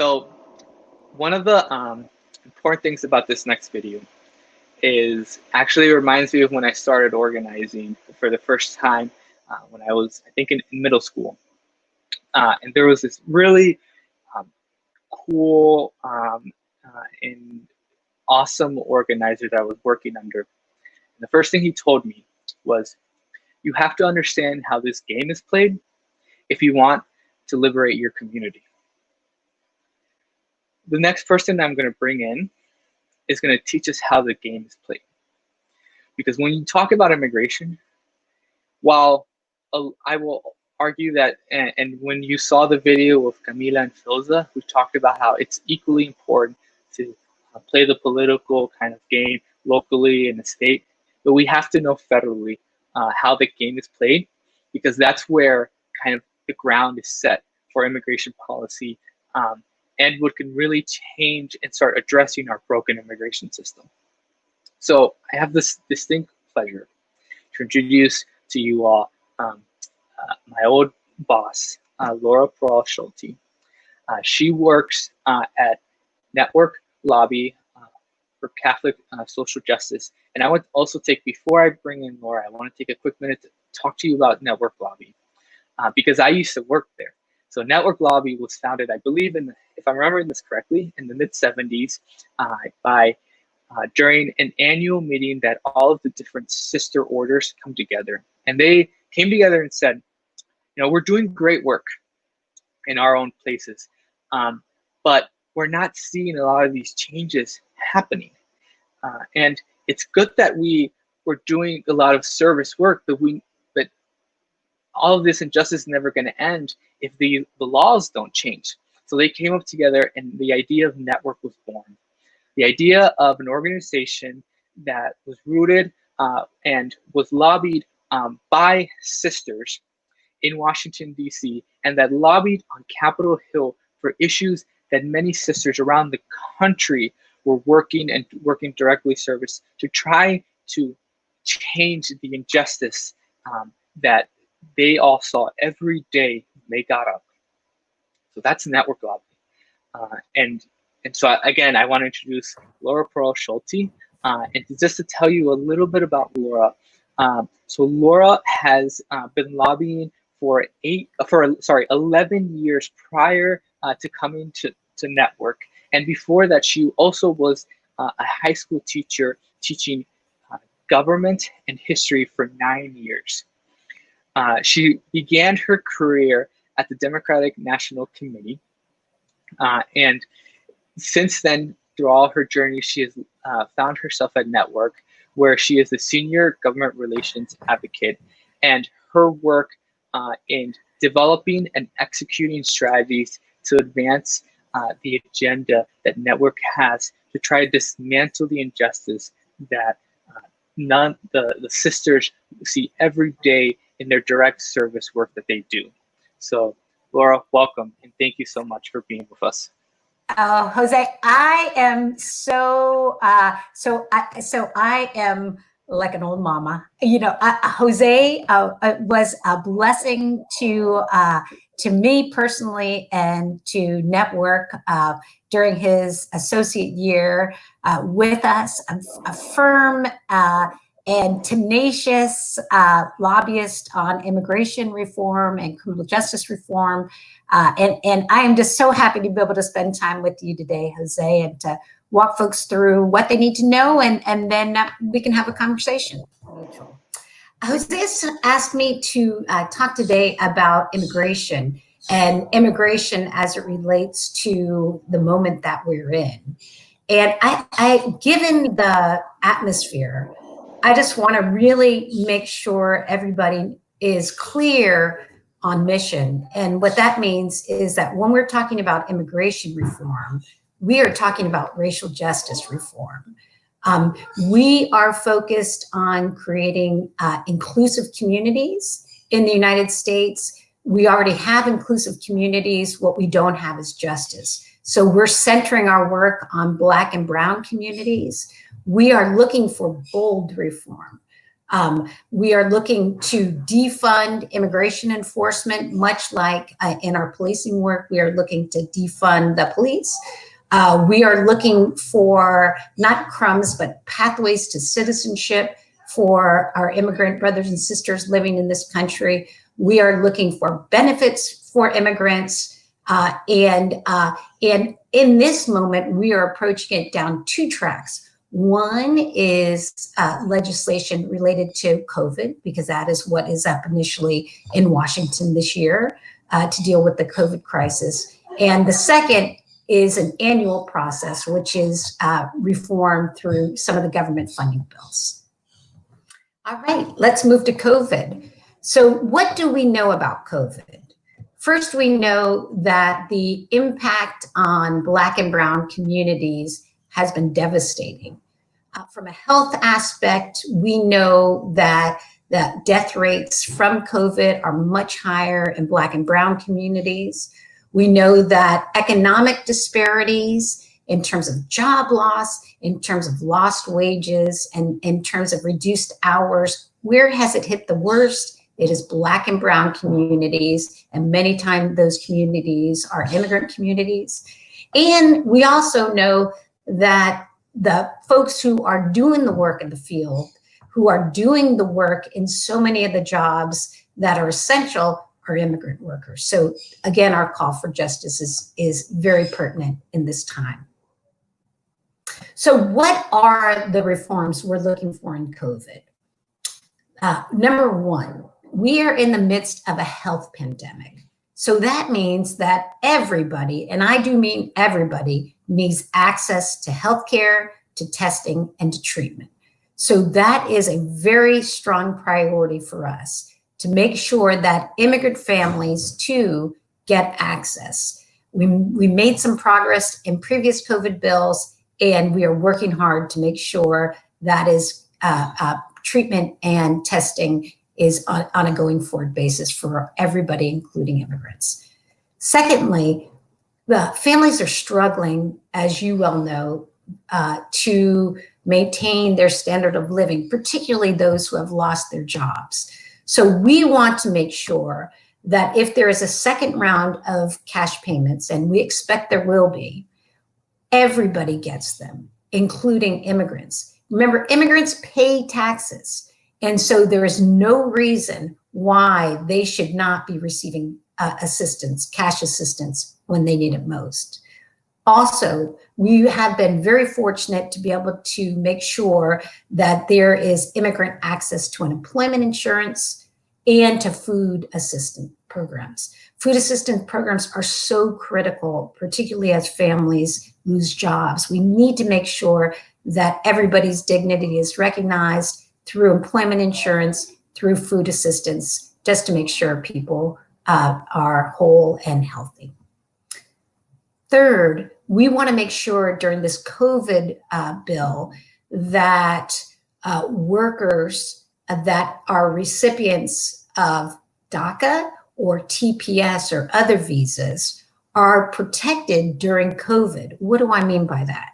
So one of the important things about this next video is actually reminds me of when I started organizing for the first time when I was, I think, in middle school. And there was this really cool and awesome organizer that I was working under. And the first thing he told me was, you have to understand how this game is played if you want to liberate your community. The next person I'm going to bring in is going to teach us how the game is played. Because when you talk about immigration, while I will argue that, and when you saw the video of Camila and Filza, who talked about how it's equally important to play the political kind of game locally in the state, but we have to know federally how the game is played, because that's where kind of the ground is set for immigration policy and what can really change and start addressing our broken immigration system. So I have this distinct pleasure to introduce to you all my old boss, Laura Peralta-Schulte. She works at Network Lobby for Catholic Social Justice. And I want to also take, before I bring in Laura, I want to take a quick minute to talk to you about Network Lobby because I used to work there. So Network Lobby was founded, I believe, if I'm remembering this correctly, in the mid-70s by during an annual meeting that all of the different sister orders come together. And they came together and said, you know, we're doing great work in our own places, but we're not seeing a lot of these changes happening. And it's good that we're doing a lot of service work, but all of this injustice is never going to end if the laws don't change. So they came up together and the idea of Network was born. The idea of an organization that was rooted and was lobbied by sisters in Washington, D.C., and that lobbied on Capitol Hill for issues that many sisters around the country were working directly service to try to change the injustice that they all saw every day they got up. So that's Network Lobby. And so again, I want to introduce Laura Peralta-Schulte, and just to tell you a little bit about Laura. So Laura has been lobbying for 11 years prior to coming to Network. And before that, she also was a high school teacher teaching government and history for 9 years. She began her career at the Democratic National Committee. And since then, through all her journey, she has found herself at Network, where she is the senior government relations advocate. And her work in developing and executing strategies to advance the agenda that Network has to try to dismantle the injustice that the sisters see every day in their direct service work that they do. So Laura, welcome, and thank you so much for being with us. Jose, I am so I am like an old mama. You know, Jose was a blessing to me personally and to Network during his associate year with us. A firm and tenacious lobbyist on immigration reform and criminal justice reform. And I am just so happy to be able to spend time with you today, Jose, and to walk folks through what they need to know, and then we can have a conversation. Jose asked me to talk today about immigration and immigration as it relates to the moment that we're in. And I given the atmosphere, I just want to really make sure everybody is clear on mission. And what that means is that when we're talking about immigration reform, we are talking about racial justice reform. We are focused on creating inclusive communities in the United States. We already have inclusive communities. What we don't have is justice. So we're centering our work on Black and Brown communities. We are looking for bold reform. We are looking to defund immigration enforcement, much like in our policing work, we are looking to defund the police. We are looking for not crumbs, but pathways to citizenship for our immigrant brothers and sisters living in this country. We are looking for benefits for immigrants. And in this moment, we are approaching it down two tracks. One is legislation related to COVID, because that is what is up initially in Washington this year to deal with the COVID crisis. And the second is an annual process, which is reform through some of the government funding bills. All right, let's move to COVID. So what do we know about COVID? First, we know that the impact on Black and Brown communities has been devastating. From a health aspect, we know that the death rates from COVID are much higher in Black and Brown communities. We know that economic disparities in terms of job loss, in terms of lost wages, and in terms of reduced hours, where has it hit the worst? It is Black and Brown communities, and many times those communities are immigrant communities. And we also know that the folks who are doing the work in the field, who are doing the work in so many of the jobs that are essential, are immigrant workers. So again, our call for justice is very pertinent in this time. So what are the reforms we're looking for in COVID? Number one, we are in the midst of a health pandemic. So that means that everybody, and I do mean everybody, needs access to healthcare, to testing, and to treatment. So that is a very strong priority for us, to make sure that immigrant families too get access. We made some progress in previous COVID bills, and we are working hard to make sure that is treatment and testing is on a going forward basis for everybody, including immigrants. Secondly, the families are struggling, as you well know, to maintain their standard of living, particularly those who have lost their jobs. So we want to make sure that if there is a second round of cash payments, and we expect there will be, everybody gets them, including immigrants. Remember, immigrants pay taxes. And so there is no reason why they should not be receiving assistance, cash assistance, when they need it most. Also, we have been very fortunate to be able to make sure that there is immigrant access to unemployment insurance and to food assistance programs. Food assistance programs are so critical, particularly as families lose jobs. We need to make sure that everybody's dignity is recognized through employment insurance, through food assistance, just to make sure people are whole and healthy. Third, we want to make sure during this COVID bill that workers that are recipients of DACA or TPS or other visas are protected during COVID. What do I mean by that?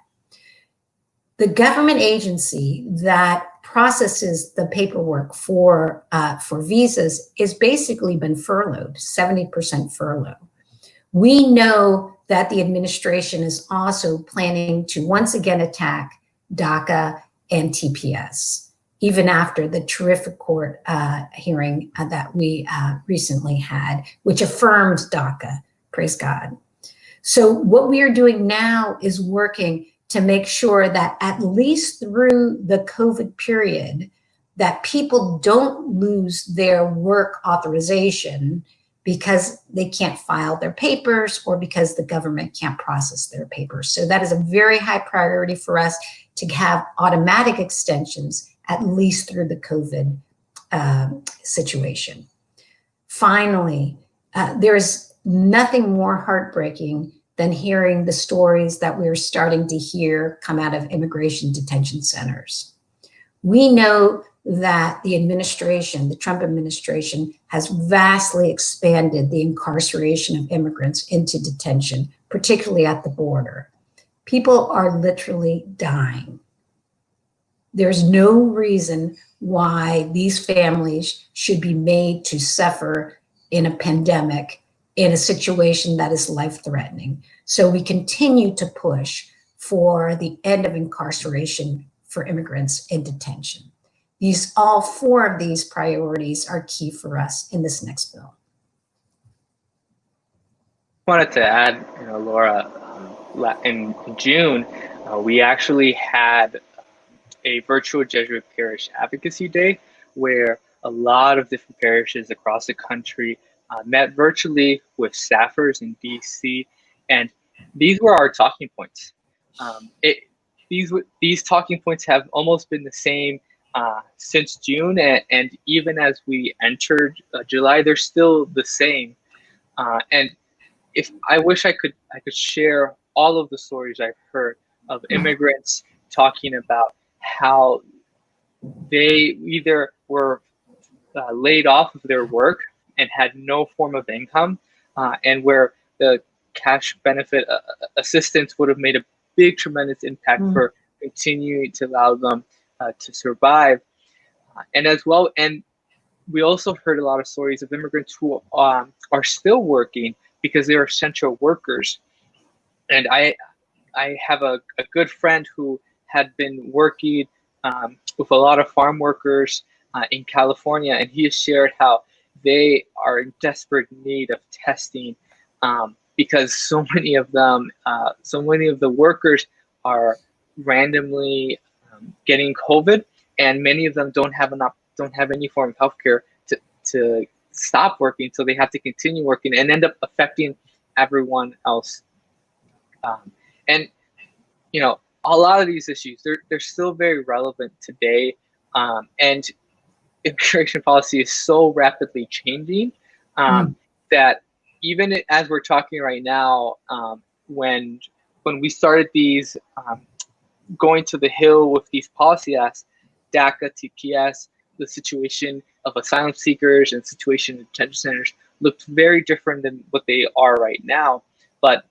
The government agency that processes the paperwork for visas is basically been furloughed, 70% furlough. We know that the administration is also planning to once again attack DACA and TPS, even after the terrific court hearing that we recently had, which affirmed DACA, praise God. So what we are doing now is working to make sure that at least through the COVID period, that people don't lose their work authorization because they can't file their papers or because the government can't process their papers. So that is a very high priority for us to have automatic extensions, at least through the COVID situation. Finally, there's nothing more heartbreaking than hearing the stories that we're starting to hear come out of immigration detention centers. We know that the administration, the Trump administration, has vastly expanded the incarceration of immigrants into detention, particularly at the border. People are literally dying. There's no reason why these families should be made to suffer in a pandemic, in a situation that is life-threatening. So we continue to push for the end of incarceration for immigrants in detention. All four of these priorities are key for us in this next bill. I wanted to add, Laura, in June, we actually had a virtual Jesuit parish advocacy day where a lot of different parishes across the country met virtually with staffers in DC, and these were our talking points. These talking points have almost been the same since June, and even as we entered July, they're still the same. And if I wish I could share all of the stories I've heard of immigrants talking about how they either were laid off of their work and had no form of income, and where the cash benefit assistance would have made a big, tremendous impact for continuing to allow them to survive. And as well, and we also heard a lot of stories of immigrants who are still working because they're essential workers. And I have a good friend who had been working with a lot of farm workers in California, and he has shared how they are in desperate need of testing because so many of the workers are randomly getting COVID, and many of them don't have any form of healthcare to stop working, so they have to continue working and end up affecting everyone else. And a lot of these issues, they're still very relevant today, and immigration policy is so rapidly changing that even as we're talking right now, when we started these going to the Hill with these policy asks, DACA, TPS, the situation of asylum seekers and situation in detention centers looked very different than what they are right now. But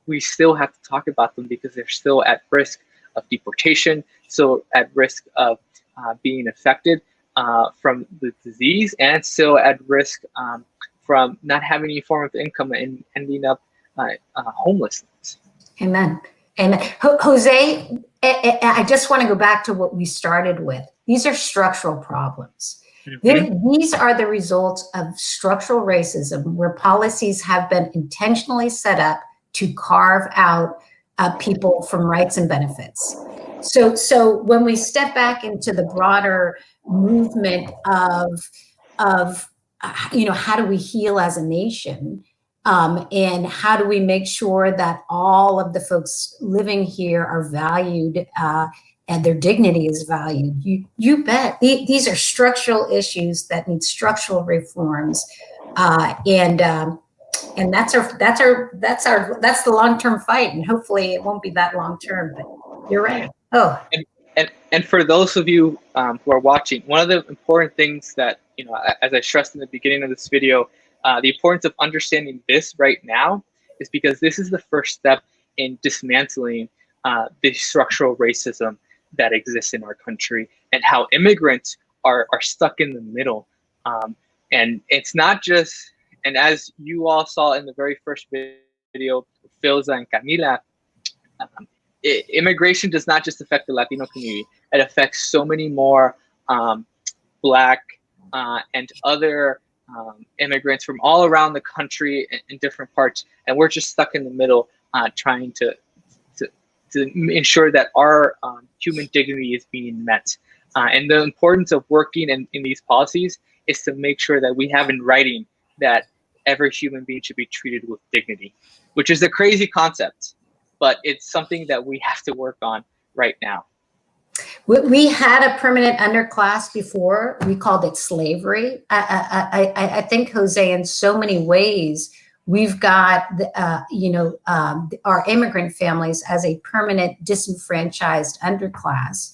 we still have to talk about them because they're still at risk of deportation, still at risk of being affected from the disease, and still at risk from not having any form of income and ending up homelessness. Amen. Amen. Jose, I just want to go back to what we started with. These are structural problems. These are the results of structural racism, where policies have been intentionally set up to carve out people from rights and benefits. So when we step back into the broader movement of how do we heal as a nation, and how do we make sure that all of the folks living here are valued and their dignity is valued? You bet. These are structural issues that need structural reforms, and that's the long-term fight. And hopefully it won't be that long-term. But you're right. Oh. And for those of you who are watching, one of the important things that, as I stressed in the beginning of this video, the importance of understanding this right now is because this is the first step in dismantling the structural racism that exists in our country, and how immigrants are stuck in the middle. And it's not just, and as you all saw in the very first video, Philza and Camila, immigration does not just affect the Latino community. It affects so many more Black and other immigrants from all around the country in different parts. And we're just stuck in the middle trying to ensure that our human dignity is being met. And the importance of working in these policies is to make sure that we have in writing that every human being should be treated with dignity, which is a crazy concept, but it's something that we have to work on right now. We had a permanent underclass before. We called it slavery. I think, Jose, in so many ways, we've got our immigrant families as a permanent disenfranchised underclass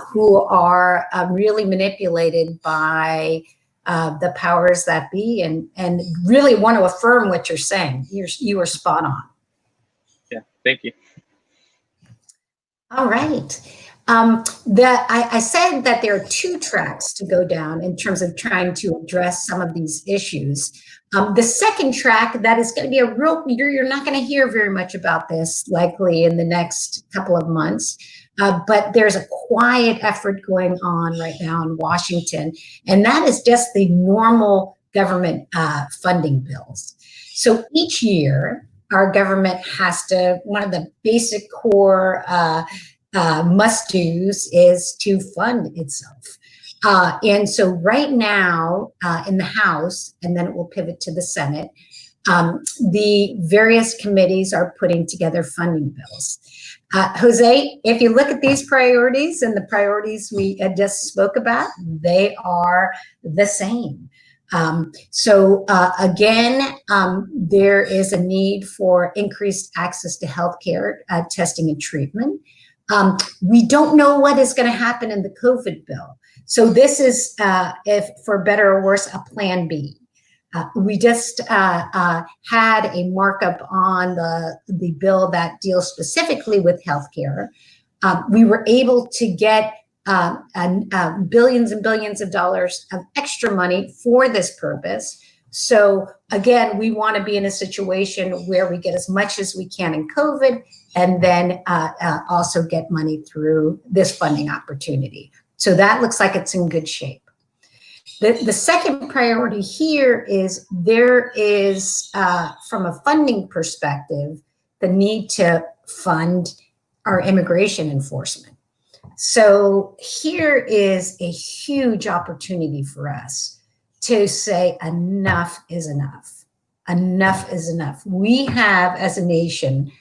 who are really manipulated by the powers that be, and really want to affirm what you're saying. You are spot on. Yeah, thank you. All right. I said that there are two tracks to go down in terms of trying to address some of these issues. The second track, that is going to be a real, you're not going to hear very much about this likely in the next couple of months, but there's a quiet effort going on right now in Washington, and that is just the normal government funding bills. So each year, our government has to, one of the basic core must-dos is to fund itself. And so right now in the House, and then it will pivot to the Senate, the various committees are putting together funding bills. Jose, if you look at these priorities and the priorities we just spoke about, they are the same. Again, there is a need for increased access to healthcare, testing and treatment. We don't know what is going to happen in the COVID bill. So this is, if for better or worse, a plan B. We just had a markup on the bill that deals specifically with healthcare. We were able to get billions and billions of dollars of extra money for this purpose. So again, we want to be in a situation where we get as much as we can in COVID, and then also get money through this funding opportunity. So that looks like it's in good shape. The second priority here is there is, from a funding perspective, the need to fund our immigration enforcement. So here is a huge opportunity for us to say enough is enough. Enough is enough. We have, as a nation,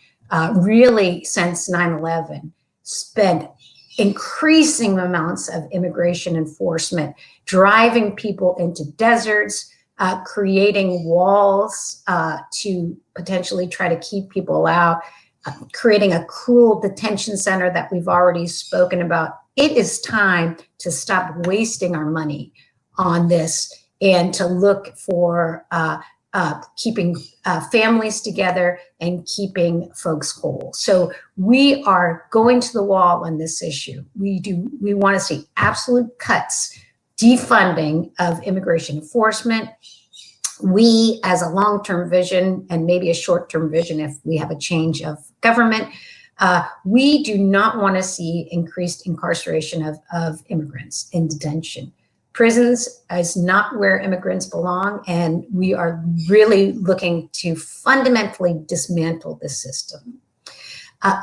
really since 9/11, spent increasing amounts of immigration enforcement, driving people into deserts, creating walls to potentially try to keep people out, creating a cruel detention center that we've already spoken about. It is time to stop wasting our money on this and to look for keeping families together and keeping folks whole. So we are going to the wall on this issue. We want to see absolute cuts, defunding of immigration enforcement. We, as a long-term vision and maybe a short-term vision if we have a change of government, we do not want to see increased incarceration of immigrants in detention. Prisons is not where immigrants belong, and we are really looking to fundamentally dismantle the system.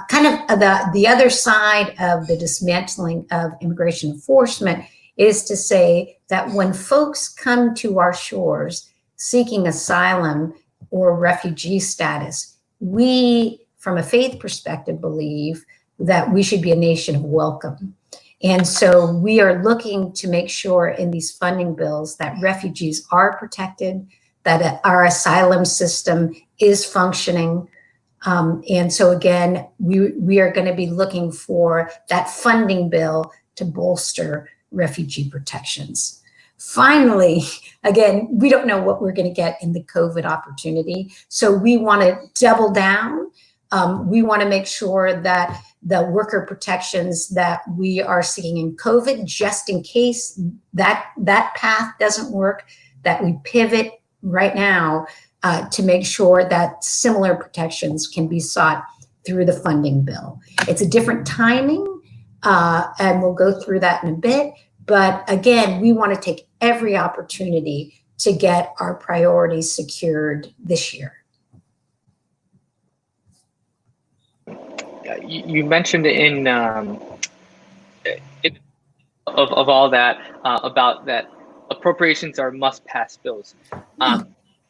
Kind of the other side of the dismantling of immigration enforcement is to say that when folks come to our shores seeking asylum or refugee status, we, from a faith perspective, believe that we should be a nation of welcome. And so we are looking to make sure in these funding bills that refugees are protected, that our asylum system is functioning. And so again, we are going to be looking for that funding bill to bolster refugee protections. Finally, again, we don't know what we're going to get in the COVID opportunity. So we want to double down. We want to make sure that the worker protections that we are seeing in COVID, just in case that path doesn't work, that we pivot right now to make sure that similar protections can be sought through the funding bill. It's a different timing, and we'll go through that in a bit. But again, we want to take every opportunity to get our priorities secured this year. You mentioned in of all that about that appropriations are must-pass bills.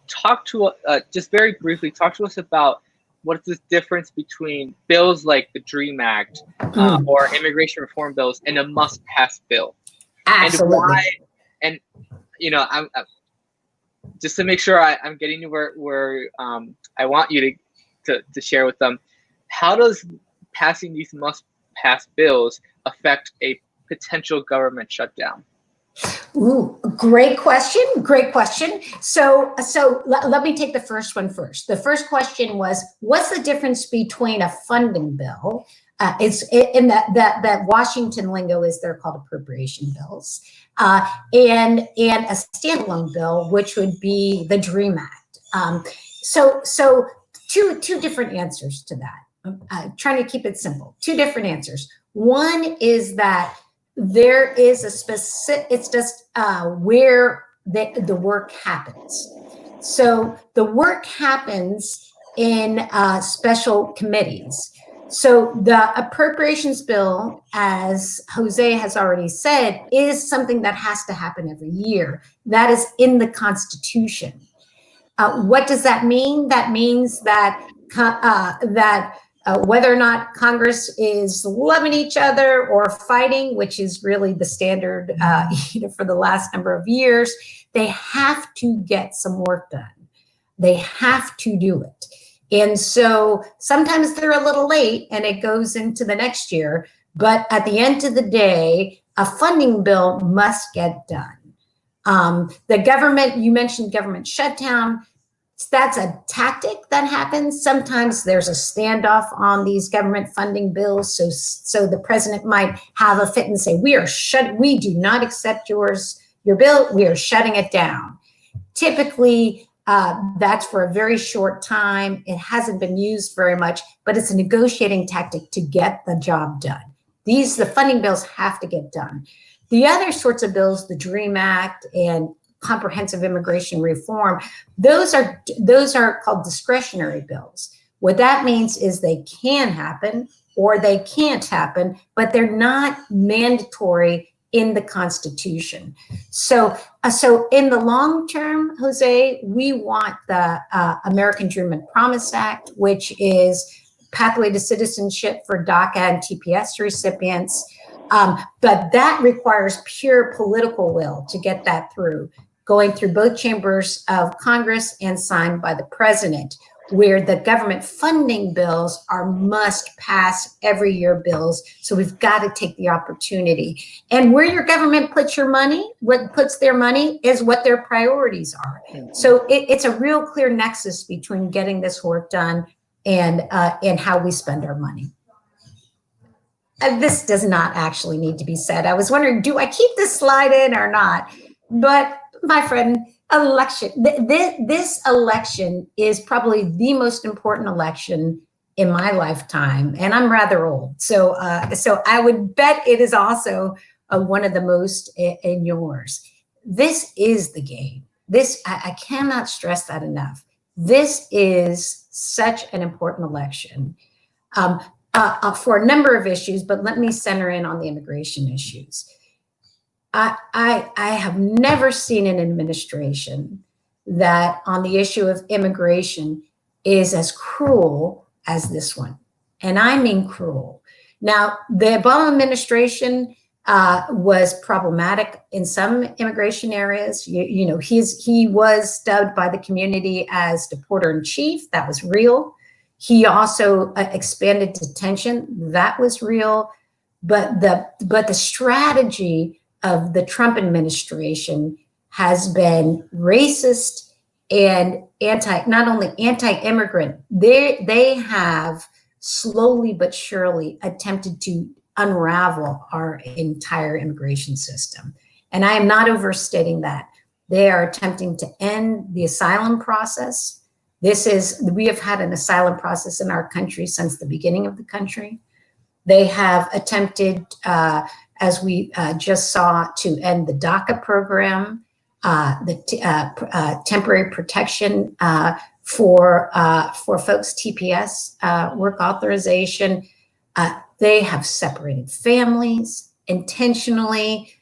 Talk to just very briefly. Talk to us about what's the difference between bills like the DREAM Act or immigration reform bills and a must-pass bill. Absolutely. And why? And you know, I'm just to make sure I'm getting to where I want you to share with them. How does passing these must-pass bills affect a potential government shutdown? Ooh, great question. Great question. So let me take the first one first. The first question was, what's the difference between a funding bill in that Washington lingo is they're called appropriation bills, and a standalone bill, which would be the DREAM Act. So two different answers to that. Trying to keep it simple. Two different answers. One is that there is a specific. It's just where the work happens. So the work happens in special committees. So the appropriations bill, as Jose has already said, is something that has to happen every year. That is in the Constitution. What does that mean? That means that whether or not Congress is loving each other or fighting, which is really the standard for the last number of years, they have to get some work done. They have to do it. And so sometimes they're a little late and it goes into the next year. But at the end of the day, a funding bill must get done. The government, you mentioned government shutdown. That's a tactic that happens. Sometimes there's a standoff on these government funding bills. So the president might have a fit and say, we do not accept your bill. We are shutting it down. Typically, that's for a very short time. It hasn't been used very much, but it's a negotiating tactic to get the job done. The funding bills have to get done. The other sorts of bills, the DREAM Act and comprehensive immigration reform, those are called discretionary bills. What that means is they can happen or they can't happen, but they're not mandatory in the Constitution. So in the long term, Jose, we want the American Dream and Promise Act, which is pathway to citizenship for DACA and TPS recipients. But that requires pure political will to get that through, going through both chambers of Congress and signed by the president, where the government funding bills are must pass every year bills. So we've got to take the opportunity. And where your government puts your money, what puts their money is what their priorities are. So it's a real clear nexus between getting this work done and how we spend our money. This does not actually need to be said. I was wondering, do I keep this slide in or not? But my friend, election. This election is probably the most important election in my lifetime, and I'm rather old. So I would bet it is also one of the most in yours. This is the game. I cannot stress that enough. This is such an important election for a number of issues, but let me center in on the immigration issues. I have never seen an administration that on the issue of immigration is as cruel as this one. And I mean cruel. Now, the Obama administration was problematic in some immigration areas. He was dubbed by the community as deporter in chief. That was real. He also expanded detention. That was real. But the strategy of the Trump administration has been racist and not only anti-immigrant. They have slowly but surely attempted to unravel our entire immigration system. And I am not overstating that. They are attempting to end the asylum process. We have had an asylum process in our country since the beginning of the country. They have attempted, as we just saw, to end the DACA program, the temporary protection for folks, TPS work authorization. They have separated families intentionally.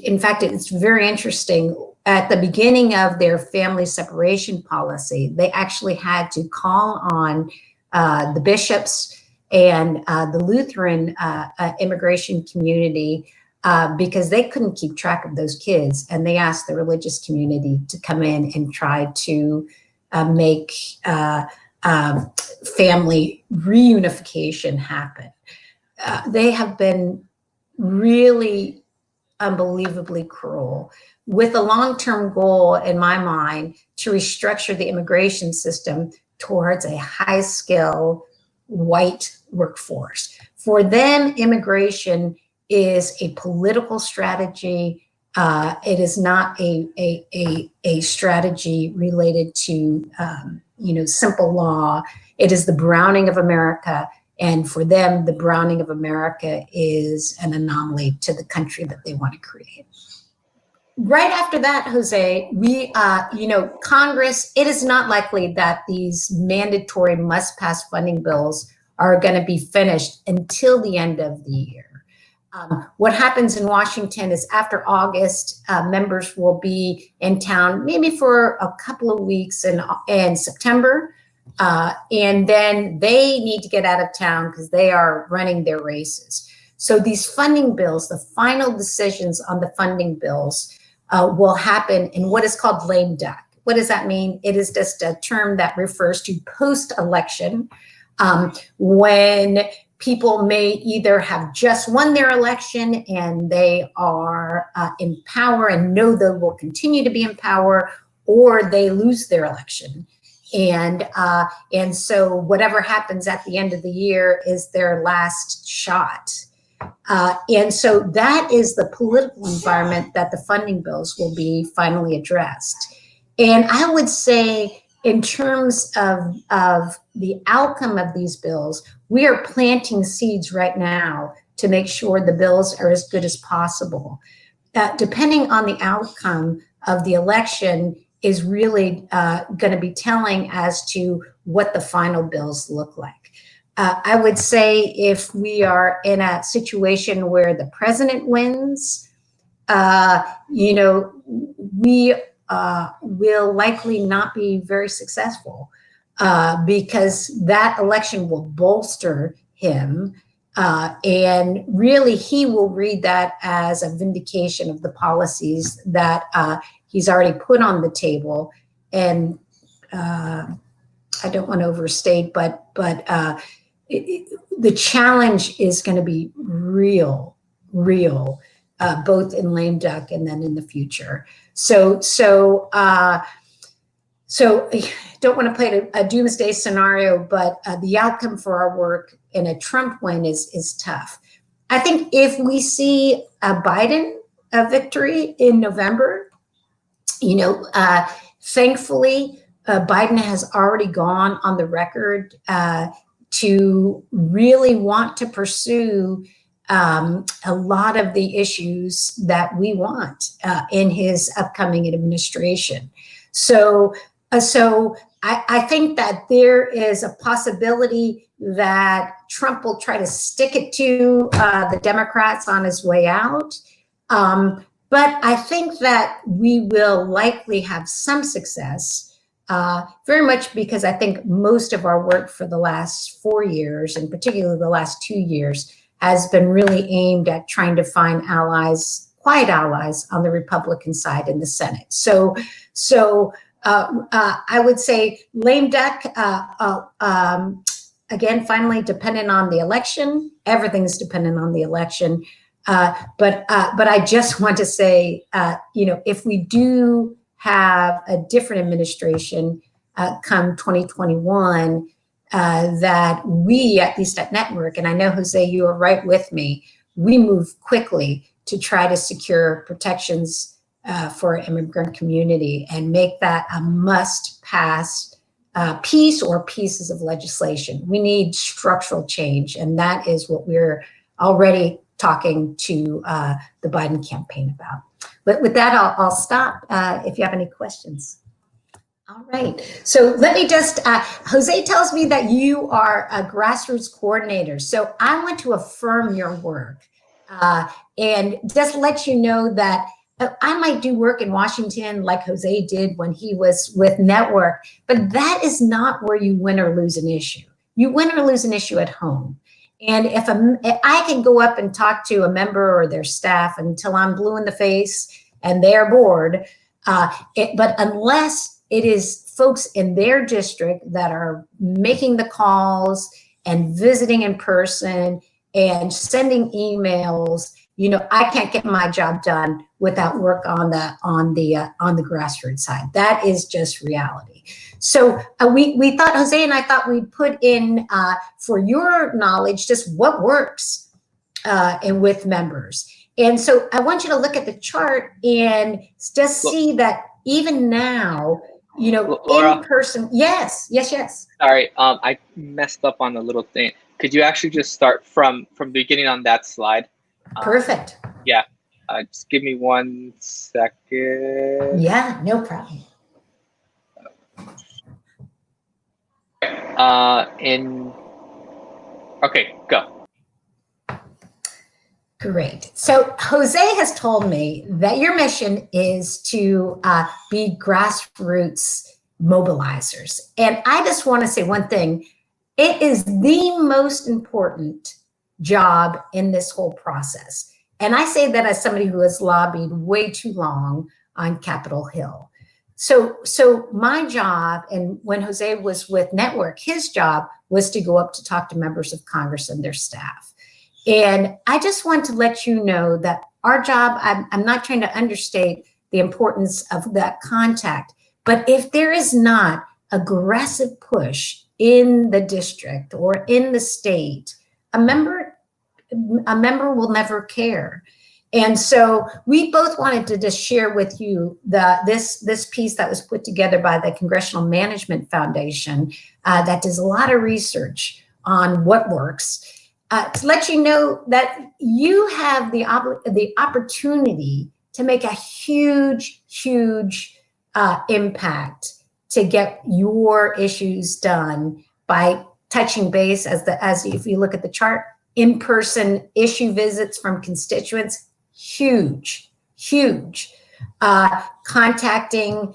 In fact, it's very interesting. At the beginning of their family separation policy, they actually had to call on the bishops and the Lutheran immigration community because they couldn't keep track of those kids. And they asked the religious community to come in and try to make family reunification happen. They have been really unbelievably cruel, with a long-term goal in my mind to restructure the immigration system towards a high-skill, white workforce. For them, immigration is a political strategy. It is not a strategy related to simple law. It is the browning of America. And for them, the browning of America is an anomaly to the country that they want to create. Right after that, Jose, we, Congress, it is not likely that these mandatory must-pass funding bills are going to be finished until the end of the year. What happens in Washington is after August, members will be in town maybe for a couple of weeks in September, and then they need to get out of town because they are running their races. So these funding bills, the final decisions on the funding bills will happen in what is called lame duck. What does that mean? It is just a term that refers to post-election, when people may either have just won their election and they are in power and know they will continue to be in power, or they lose their election. And so whatever happens at the end of the year is their last shot. And so that is the political environment that the funding bills will be finally addressed. And I would say in terms of the outcome of these bills, we are planting seeds right now to make sure the bills are as good as possible. Depending on the outcome of the election is really going to be telling as to what the final bills look like. I would say if we are in a situation where the president wins, we will likely not be very successful because that election will bolster him. And really, he will read that as a vindication of the policies that he's already put on the table. And I don't want to overstate, but the challenge is going to be real, both in lame duck and then in the future. So don't want to play a doomsday scenario, but the outcome for our work in a Trump win is tough. I think if we see a Biden victory in November, thankfully, Biden has already gone on the record to really want to pursue a lot of the issues that we want in his upcoming administration. So I think that there is a possibility that Trump will try to stick it to the Democrats on his way out. But I think that we will likely have some success. Very much because I think most of our work for the last 4 years, and particularly the last 2 years, has been really aimed at trying to find allies, quiet allies on the Republican side in the Senate. So I would say lame duck, again, finally dependent on the election. Everything's dependent on the election. But I just want to say, if we do have a different administration come 2021, that we, at least at Network, and I know, Jose, you are right with me, we move quickly to try to secure protections for our immigrant community and make that a must-pass piece or pieces of legislation. We need structural change, and that is what we're already talking to the Biden campaign about. But with that, I'll stop if you have any questions. All right. So let me just, Jose tells me that you are a grassroots coordinator. So I want to affirm your work and just let you know that I might do work in Washington like Jose did when he was with Network, but that is not where you win or lose an issue. You win or lose an issue at home. And if I can go up and talk to a member or their staff until I'm blue in the face and they're bored, but unless it is folks in their district that are making the calls and visiting in person and sending emails, I can't get my job done without work on the grassroots side. That is just reality. So we thought, Jose and I thought we'd put in, for your knowledge, just what works and with members. And so I want you to look at the chart and just see that even now, you know, Laura, in person. Yes. Sorry, I messed up on the little thing. Could you actually just start from the beginning on that slide? Perfect. Yeah. Just give me 1 second. Yeah, no problem. Okay, go. Great. So Jose has told me that your mission is to be grassroots mobilizers. And I just want to say one thing. It is the most important job in this whole process. And I say that as somebody who has lobbied way too long on Capitol Hill. So my job, and when Jose was with Network, his job was to go up to talk to members of Congress and their staff. And I just want to let you know that our job, I'm not trying to understate the importance of that contact, but if there is not aggressive push in the district or in the state, a member will never care. And so we both wanted to just share with you this piece that was put together by the Congressional Management Foundation that does a lot of research on what works. To let you know that you have the opportunity to make a huge impact to get your issues done by touching base, as if you look at the chart, in-person issue visits from constituents, huge. Contacting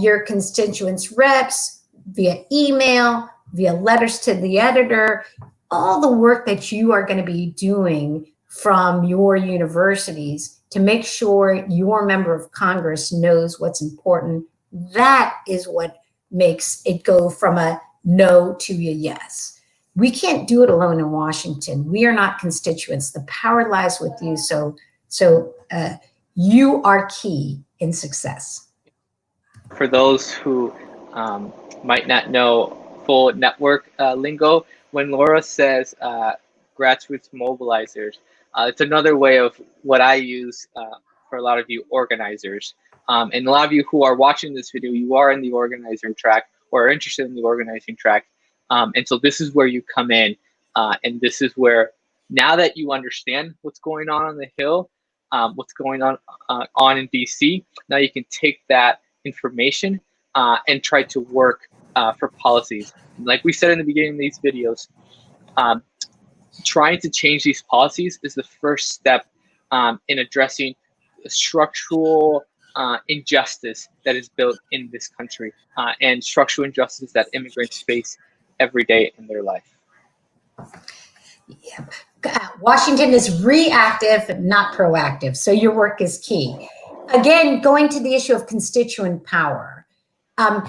your constituents' reps via email, via letters to the editor, all the work that you are going to be doing from your universities to make sure your member of Congress knows what's important. That is what makes it go from a no to a yes. We can't do it alone in Washington. We are not constituents. The power lies with you. So you are key in success. For those who might not know full network lingo, when Laura says grassroots mobilizers, it's another way of what I use for a lot of you organizers. And a lot of you who are watching this video, you are in the organizing track or are interested in the organizing track. And so this is where you come in. And this is where, now that you understand what's going on the Hill, what's going on in DC, now you can take that information and try to work for policies. Like we said in the beginning of these videos, trying to change these policies is the first step in addressing the structural injustice that is built in this country and structural injustice that immigrants face every day in their life. Yeah. Washington is reactive, not proactive. So your work is key. Again, going to the issue of constituent power.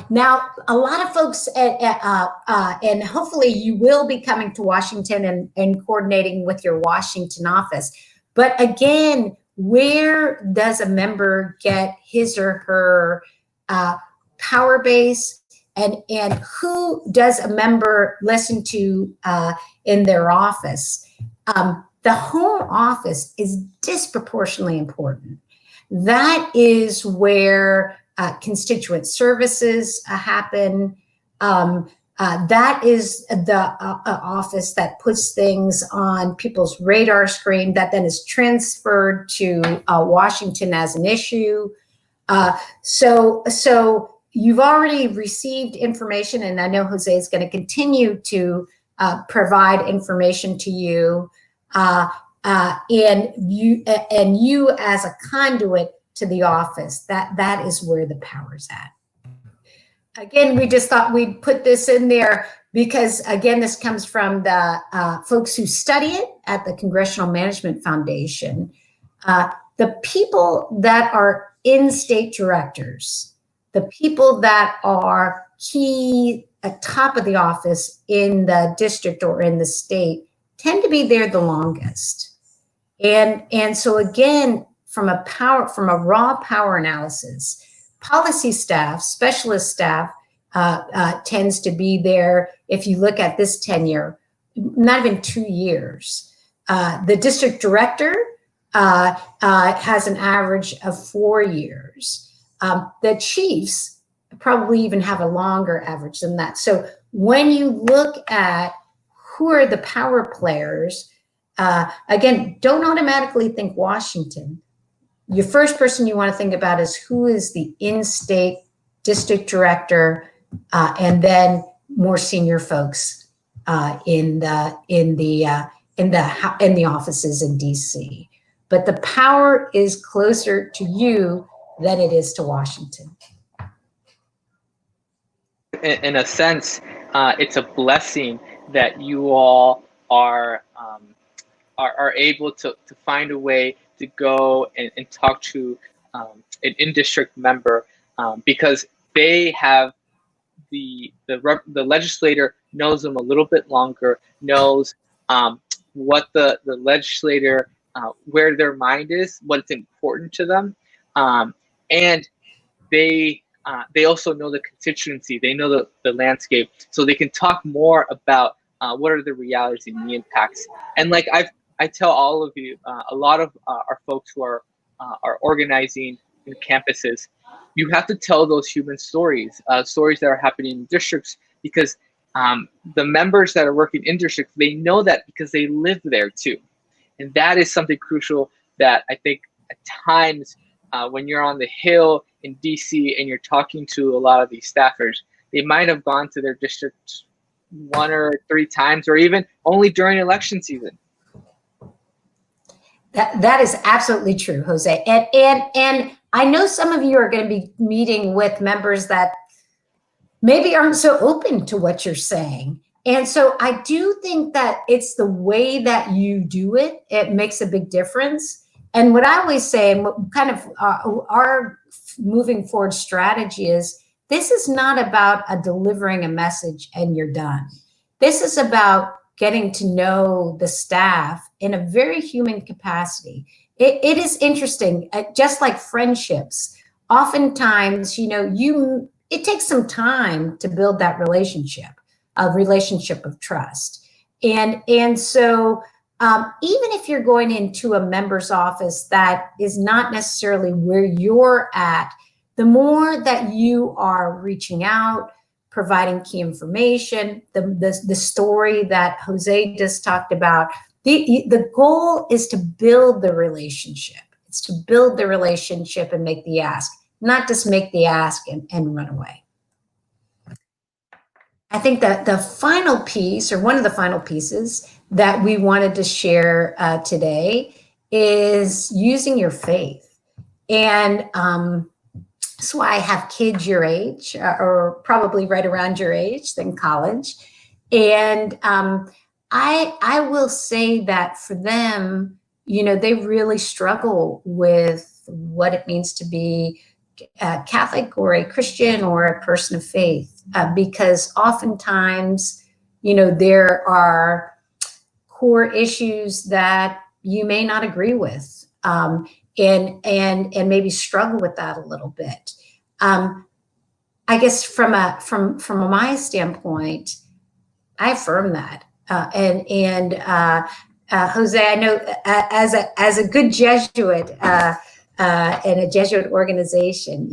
Now, a lot of folks, and hopefully you will be coming to Washington and coordinating with your Washington office. But again, where does a member get his or her power base? And who does a member listen to in their office? The home office is disproportionately important. That is where constituent services happen. That is the office that puts things on people's radar screen that then is transferred to Washington as an issue. So you've already received information, and I know Jose is going to continue to provide information to you, and you as a conduit to the office. That is where the power's at. Again, we just thought we'd put this in there because, again, this comes from the folks who study it at the Congressional Management Foundation. The people that are in-state directors, the people that are key at top of the office in the district or in the state tend to be there the longest. And so again, from a raw power analysis, policy staff, specialist staff tends to be there. If you look at this tenure, not even 2 years. The district director has an average of 4 years. The chiefs probably even have a longer average than that. So when you look at who are the power players, again, don't automatically think Washington. Your first person you want to think about is who is the in-state district director, and then more senior folks in the offices in DC. But the power is closer to you than it is to Washington. In a sense, it's a blessing that you all are able to find a way to go and talk to an in-district member, because they have the legislator knows them a little bit longer, knows what the legislator, where their mind is, what's important to them, and they also know the constituency, they know the landscape, so they can talk more about what are the realities and the impacts. And like I tell all of you, a lot of our folks who are organizing in campuses, you have to tell those human stories, stories that are happening in districts, because the members that are working in districts, they know that because they live there too. And that is something crucial that I think at times when you're on the Hill in DC and you're talking to a lot of these staffers, they might have gone to their district 1 or 3 times, or even only during election season. That is absolutely true, Jose. And I know some of you are going to be meeting with members that maybe aren't so open to what you're saying. And so I do think that it's the way that you do it, it makes a big difference. And what I always say, and what kind of our moving forward strategy is, this is not about delivering a message and you're done. This is about getting to know the staff in a very human capacity. It is interesting, just like friendships. Oftentimes, it takes some time to build that relationship, a relationship of trust. And so even if you're going into a member's office that is not necessarily where you're at, the more that you are reaching out, providing key information, the story that Jose just talked about, the goal is to build the relationship. It's to build the relationship and make the ask, not just make the ask and run away. I think that the final piece, or one of the final pieces that we wanted to share today, is using your faith. And that's why I have kids your age, or probably right around your age, than college. And I will say that for them, they really struggle with what it means to be a Catholic or a Christian or a person of faith, because oftentimes, there are core issues that you may not agree with, and maybe struggle with that a little bit. I guess from my standpoint, I affirm that. Jose, I know as a good Jesuit and a Jesuit organization,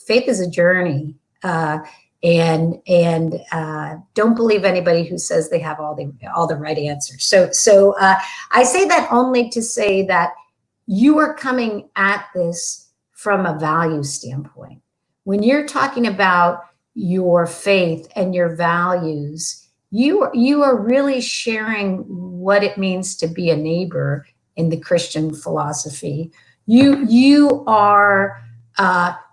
faith is a journey, and don't believe anybody who says they have all the right answers. So I say that only to say that you are coming at this from a value standpoint. When you're talking about your faith and your values, you are really sharing what it means to be a neighbor in the Christian philosophy. You'll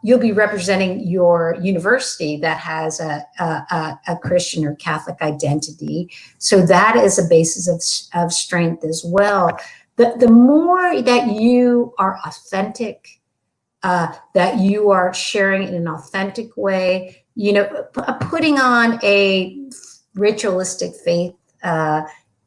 be representing your university that has a Christian or Catholic identity. So that is a basis of strength as well. The more that you are authentic, that you are sharing in an authentic way, putting on a ritualistic faith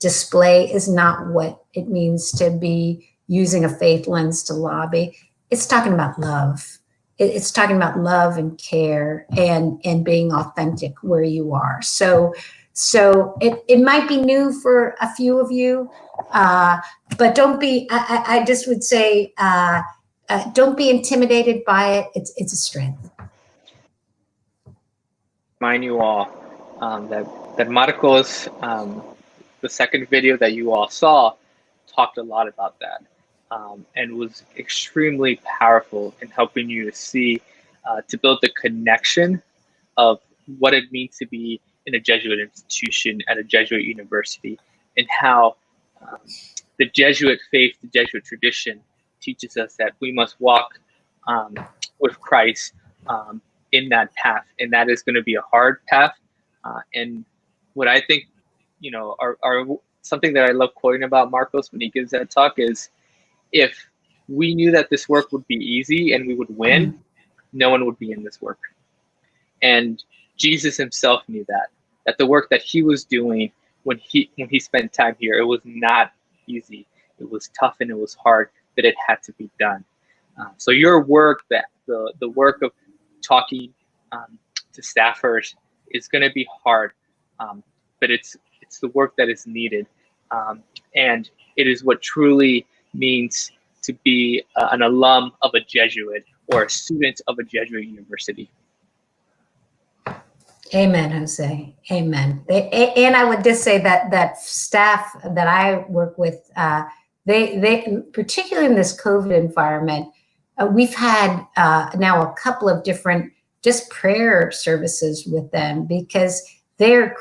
display is not what it means to be using a faith lens to lobby. It's talking about love. it's talking about love and care and being authentic where you are. So it might be new for a few of you, but don't be. I just would say don't be intimidated by it. It's a strength. Remind you all that Marcos, the second video that you all saw, talked a lot about that, and was extremely powerful in helping you to see, to build the connection of what it means to be in a Jesuit institution at a Jesuit university, and how the Jesuit faith, the Jesuit tradition, teaches us that we must walk with Christ in that path, and that is going to be a hard path. And what I think, are something that I love quoting about Marcos when he gives that talk is, if we knew that this work would be easy and we would win, no one would be in this work. And Jesus himself knew that the work that he was doing when he spent time here, it was not easy. It was tough and it was hard, but it had to be done. So your work, the work of talking to staffers, is going to be hard, but it's the work that is needed, and it is what truly means to be an alum of a Jesuit or a student of a Jesuit university. Amen, Jose. Amen. And I would just say that staff that I work with, they particularly in this COVID environment, we've had now a couple of different just prayer services with them, because the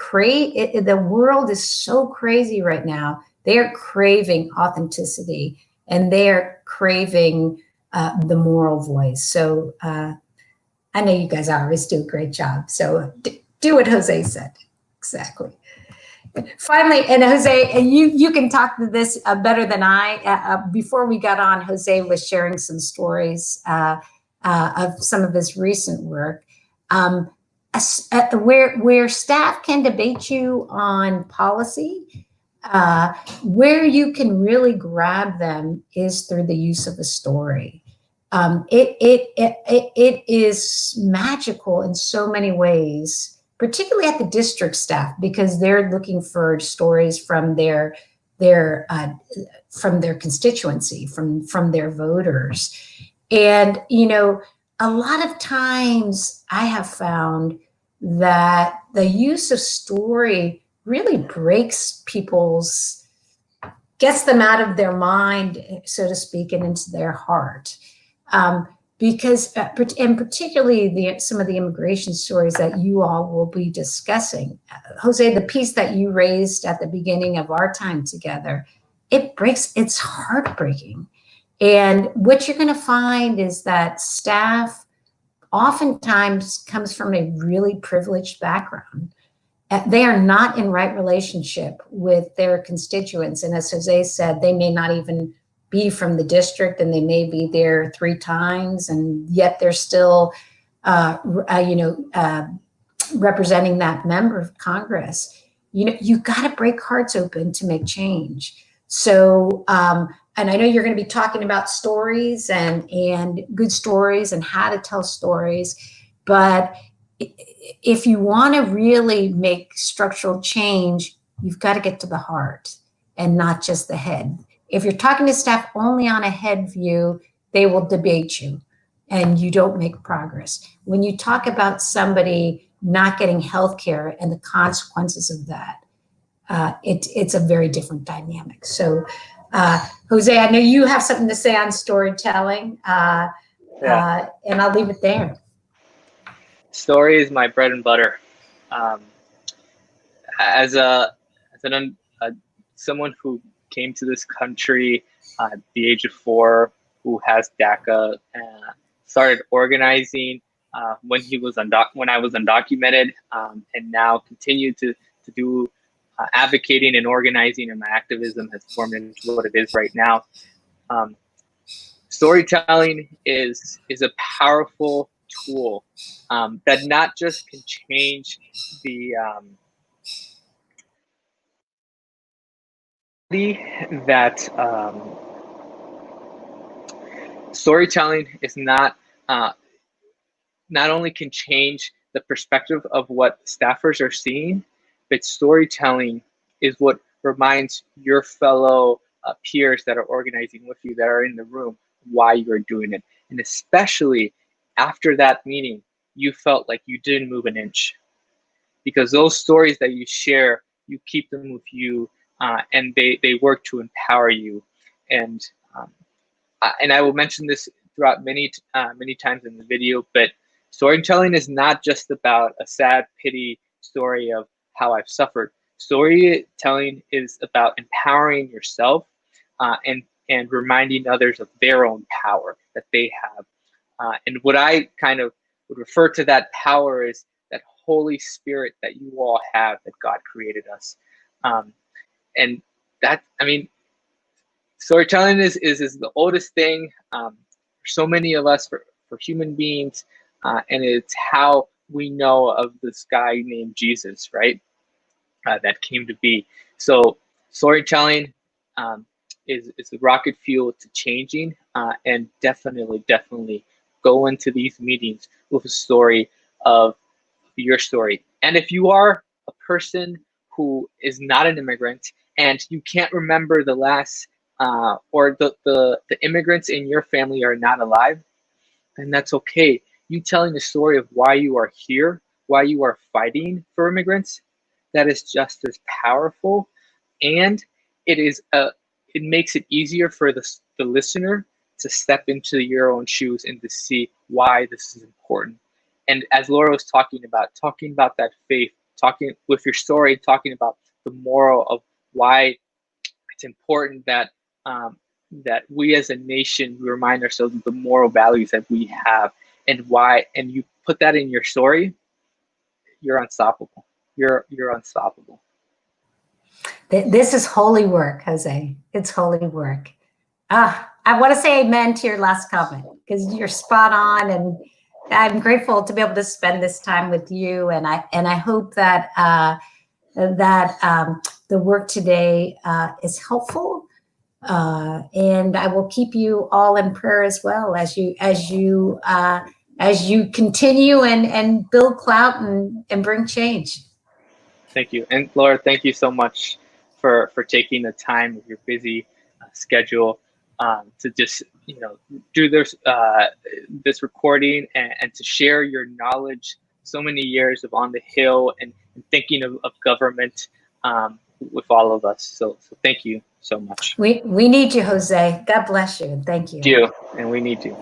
world is so crazy right now. They're craving authenticity, and they're craving the moral voice. So I know you guys always do a great job. So do what Jose said. Exactly. Finally, and Jose, you can talk to this better than I. Before we got on, Jose was sharing some stories of some of his recent work, where staff can debate you on policy. Where you can really grab them is through the use of a story. It is magical in so many ways, particularly at the district staff, because they're looking for stories from their constituency, from their voters. And a lot of times I have found that the use of story really gets them out of their mind, so to speak, and into their heart. Because, and particularly some of the immigration stories that you all will be discussing. Jose, the piece that you raised at the beginning of our time together, it's heartbreaking. And what you're going to find is that staff oftentimes comes from a really privileged background. They are not in right relationship with their constituents. And as Jose said, they may not even be from the district, and they may be there 3 times, and yet they're still, representing that member of Congress. You got to break hearts open to make change. So, and I know you're going to be talking about stories and good stories and how to tell stories, but if you want to really make structural change, you've got to get to the heart and not just the head. If you're talking to staff only on a head view, they will debate you and you don't make progress. When you talk about somebody not getting health care and the consequences of that, it's a very different dynamic. So, Jose, I know you have something to say on storytelling, and I'll leave it there. Story is my bread and butter. As someone who came to this country at the age of 4, who has DACA, started organizing when I was undocumented, and now continue to do advocating and organizing, and my activism has formed into what it is right now. Storytelling is a powerful tool that not just can change the storytelling is not not only can change the perspective of what staffers are seeing, but storytelling is what reminds your fellow peers that are organizing with you, that are in the room, why you're doing it. And especially after that meeting, you felt like you didn't move an inch, because those stories that you share, you keep them with you, and they work to empower you. And I will mention this throughout many times in the video, but storytelling is not just about a sad pity story of how I've suffered. Storytelling is about empowering yourself, and reminding others of their own power that they have. And what I kind of would refer to that power is that Holy Spirit that you all have, that God created us. And that, I mean, storytelling is the oldest thing for so many of us, for human beings, and it's how we know of this guy named Jesus, right? That came to be. So storytelling is the rocket fuel to changing, and definitely go into these meetings with a story of your story. And if you are a person who is not an immigrant and you can't remember the last or the immigrants in your family are not alive, then that's okay. You telling the story of why you are here, why you are fighting for immigrants, that is just as powerful, and it makes it easier for the listener to step into your own shoes and to see why this is important. And as Laura was talking about that faith, talking with your story, talking about the moral of why it's important that that we as a nation, we remind ourselves of the moral values that we have, and why, and you put that in your story, you're unstoppable. You're unstoppable. This is holy work, Jose. It's holy work. I want to say amen to your last comment, because you're spot on, and I'm grateful to be able to spend this time with you. And I hope that the work today is helpful. And I will keep you all in prayer as well, as you continue and build clout and bring change. Thank you. And Laura, thank you so much for taking the time with your busy schedule to just do this recording, and to share your knowledge, so many years of On the Hill, and thinking of government with all of us. So thank you so much. We need you, Jose. God bless you, and thank you. Thank you, and we need you.